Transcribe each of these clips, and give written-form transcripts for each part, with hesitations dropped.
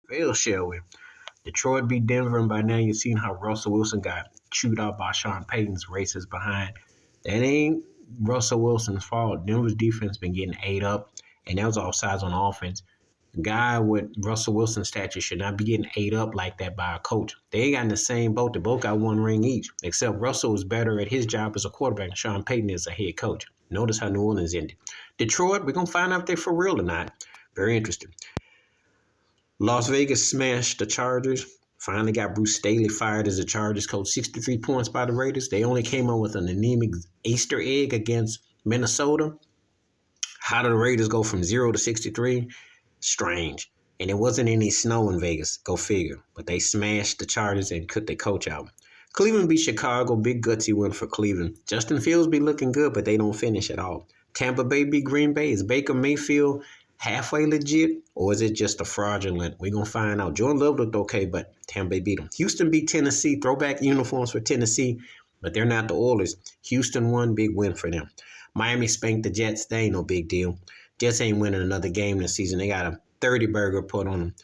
NFL, shall we? Detroit beat Denver, and by now you've seen how Russell Wilson got chewed out by Sean Payton's races behind. That ain't Russell Wilson's fault. Denver's defense been getting ate up, and that was all sides on offense. A guy with Russell Wilson's stature should not be getting ate up like that by a coach. They ain't got in the same boat. They both got one ring each, except Russell is better at his job as a quarterback and Sean Payton is a head coach. Notice how New Orleans ended. Detroit, we're going to find out if they're for real or not. Very interesting. Las Vegas smashed the Chargers. Finally got Bruce Staley fired as the Chargers coach. 63 points by the Raiders. They only came up with an anemic Easter egg against Minnesota. How did the Raiders go from 0 to 63? Strange. And it wasn't any snow in Vegas. Go figure. But they smashed the Chargers and cut their coach out. Cleveland beat Chicago. Big gutsy win for Cleveland. Justin Fields be looking good, but they don't finish at all. Tampa Bay beat Green Bay. Is Baker Mayfield halfway legit, or is it just a fraudulent? We're going to find out. Jordan Love looked okay, but Tampa Bay beat them. Houston beat Tennessee. Throwback uniforms for Tennessee, but they're not the Oilers. Houston won. Big win for them. Miami spanked the Jets. They ain't no big deal. Jets ain't winning another game this season. They got a 30-burger put on them.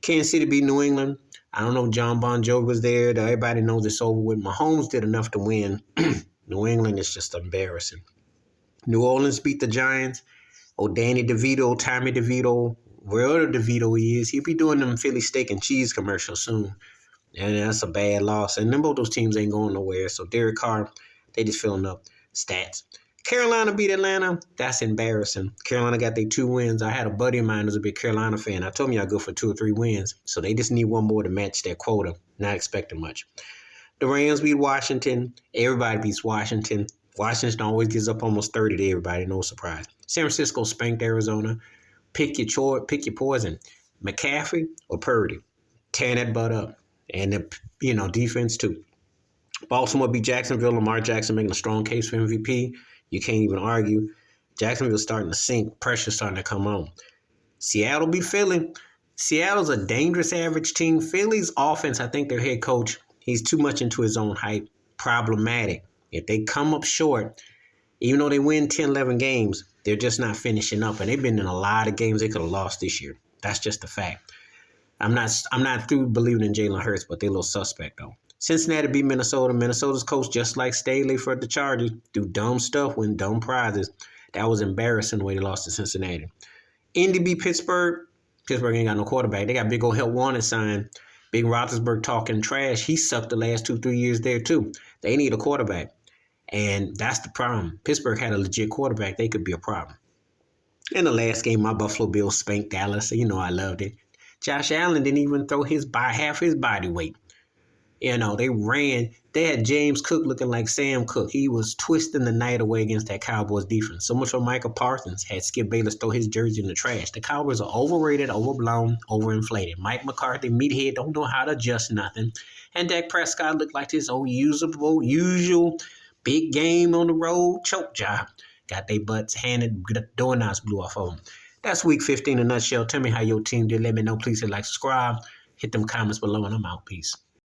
Kansas City beat New England. I don't know if John Bon Jovi was there. Everybody knows it's over with. Mahomes did enough to win. New England is just embarrassing. New Orleans beat the Giants. Oh, Danny DeVito, Tommy DeVito, wherever DeVito he is, he'll be doing them Philly steak and cheese commercials soon. And that's a bad loss. And then both those teams ain't going nowhere. So Derek Carr, they just filling up stats. Carolina beat Atlanta. That's embarrassing. Carolina got their 2 wins. I had a buddy of mine who's a big Carolina fan. I told him y'all go for 2 or 3 wins. So they just need one more to match their quota. Not expecting much. The Rams beat Washington. Everybody beats Washington. Washington always gives up almost 30 to everybody. No surprise. San Francisco spanked Arizona. Pick your poison. McCaffrey or Purdy. Tearing that butt up. And the defense too. Baltimore beat Jacksonville. Lamar Jackson making a strong case for MVP. You can't even argue. Jacksonville's starting to sink. Pressure's starting to come on. Seattle beat Philly. Seattle's a dangerous average team. Philly's offense, I think their head coach, he's too much into his own hype. Problematic. If they come up short, even though they win 10, 11 games, they're just not finishing up. And they've been in a lot of games they could have lost this year. That's just a fact. I'm not through believing in Jalen Hurts, but they're a little suspect, though. Cincinnati beat Minnesota. Minnesota's coach, just like Staley for the Chargers, do dumb stuff, win dumb prizes. That was embarrassing the way they lost to Cincinnati. Indy beat Pittsburgh. Pittsburgh ain't got no quarterback. They got big old help wanted sign. Big Roethlisberger talking trash. He sucked the last 2-3 years there, too. They need a quarterback. And that's the problem. Pittsburgh had a legit quarterback. They could be a problem. In the last game, my Buffalo Bills spanked Dallas. So I loved it. Josh Allen didn't even throw half his body weight. They ran. They had James Cook looking like Sam Cook. He was twisting the night away against that Cowboys defense. So much for Michael Parsons had Skip Bayless throw his jersey in the trash. The Cowboys are overrated, overblown, overinflated. Mike McCarthy, meathead, don't know how to adjust nothing. And Dak Prescott looked like his old usual big game on the road choke job. Got their butts handed, doorknobs blew off of them. That's week 15 in a nutshell. Tell me how your team did. Let me know. Please hit like, subscribe. Hit them comments below, and I'm out. Peace.